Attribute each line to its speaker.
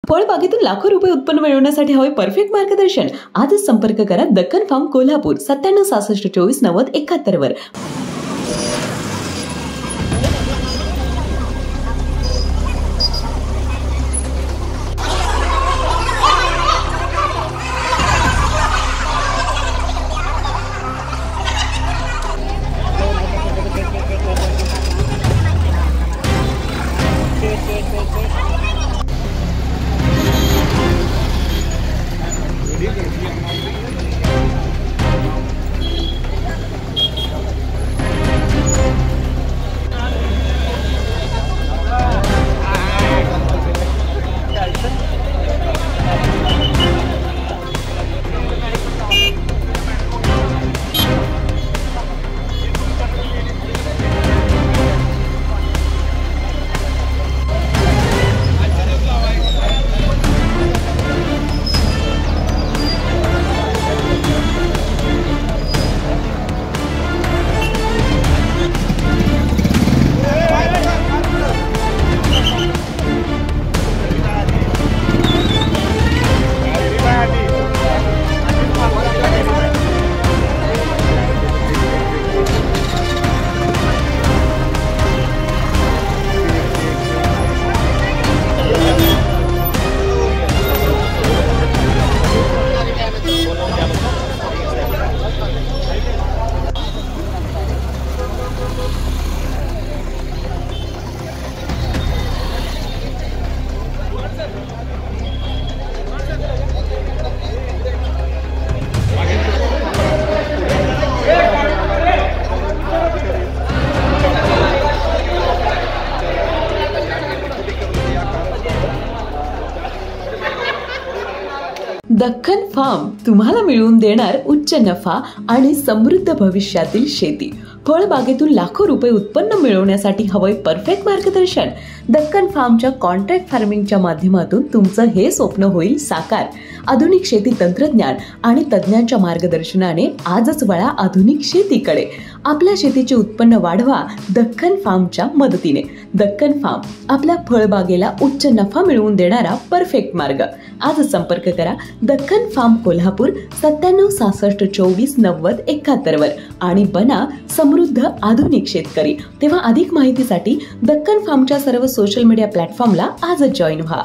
Speaker 1: फळबागेतून लाखो रुपये उत्पन्न मिळवण्यासाठी हवे परफेक्ट मार्गदर्शन. आजच संपर्क करा दक्कन फार्म कोल्हापूर 9766249071 वर. दक्कन फार्म तुम्हाला मिळवून देणार उच्च नफा आणि समृद्ध भविष्यातील शेती. फळबागेतून लाखो रुपये उत्पन्न मिळवण्यासाठी हवंय परफेक्ट मार्गदर्शन. दक्कन फार्मच्या कॉन्ट्रॅक्ट फार्मिंगच्या माध्यमातून तुमचं हे स्वप्न होईल साकार. आधुनिक शेती तंत्रज्ञान आणि तज्ञांच्या मार्गदर्शनाने आजच वळा आधुनिक शेतीकडे. आपल्या शेतीचे उत्पन्न वाढवा दक्कन फार्मच्या मदतीने. दक्कन फार्म आपल्या फळबागेला उच्च नफा मिळवून देणारा परफेक्ट मार्ग. आजच संपर्क करा दक्कन फार्म कोल्हापूर 9766249071 वर आणि बना समृद्ध आधुनिक शेतकरी. तेव्हा अधिक माहितीसाठी दक्कन फार्मच्या सर्व सोशल मीडिया प्लॅटफॉर्मला आजच जॉईन व्हा.